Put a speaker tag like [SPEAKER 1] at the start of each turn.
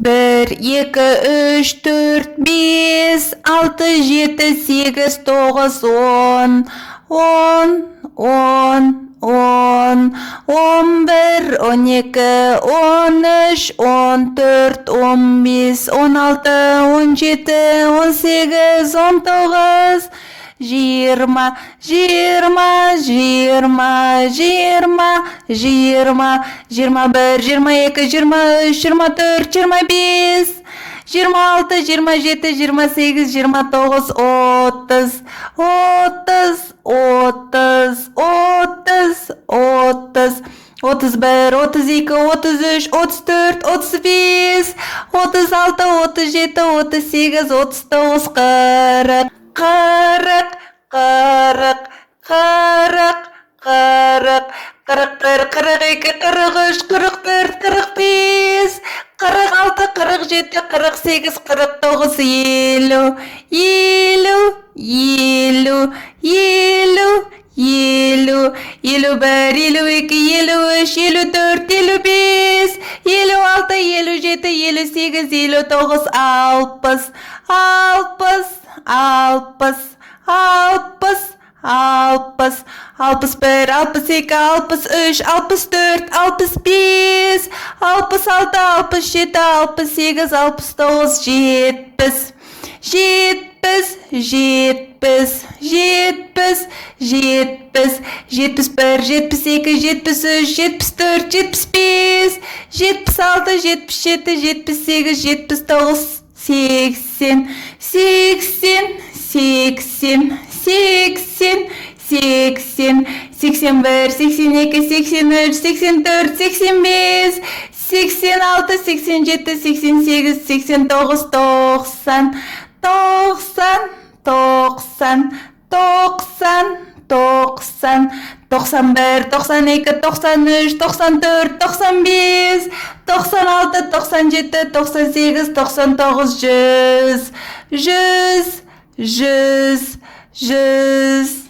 [SPEAKER 1] 1, 2, 3, 4, 5, 6, 7, 8, 9, 10, 10, 10, 10, 11, 12, 13, 14, 15, 16, 17, 18, 19, 20, 20, 20, 20, 20, 21, 22, 23, 24, 25, 26, 27, 28, 29, 30, 30, 30, 30, 30, 31, 32, 33, 34, 35, 36, 37, 38, 39, 40, 40, 40, 40, 40, 41, 42, 43, 44, 45, 46, 47, 48, 49, 50, 50, 50, 50, 50, 51, 52, 53, 54, 55, 56, 57, 58, 59, 60, 60, 60, 60, 61, 62, 63, 64, 65, 66, 67, 68, 69, 70, 70, 70, 70, 71, 72, 73, 74, 75, 76, 77, 78, 79, 80, 80, 80, 80, 80, 81, 82, 83, 84, 85, 86, 87, 88, 89, 90, 90, 90, 90, 90, 91, 92, 93, 94, 95, 96, 97, 98, 99, 100, 100, 100, 100.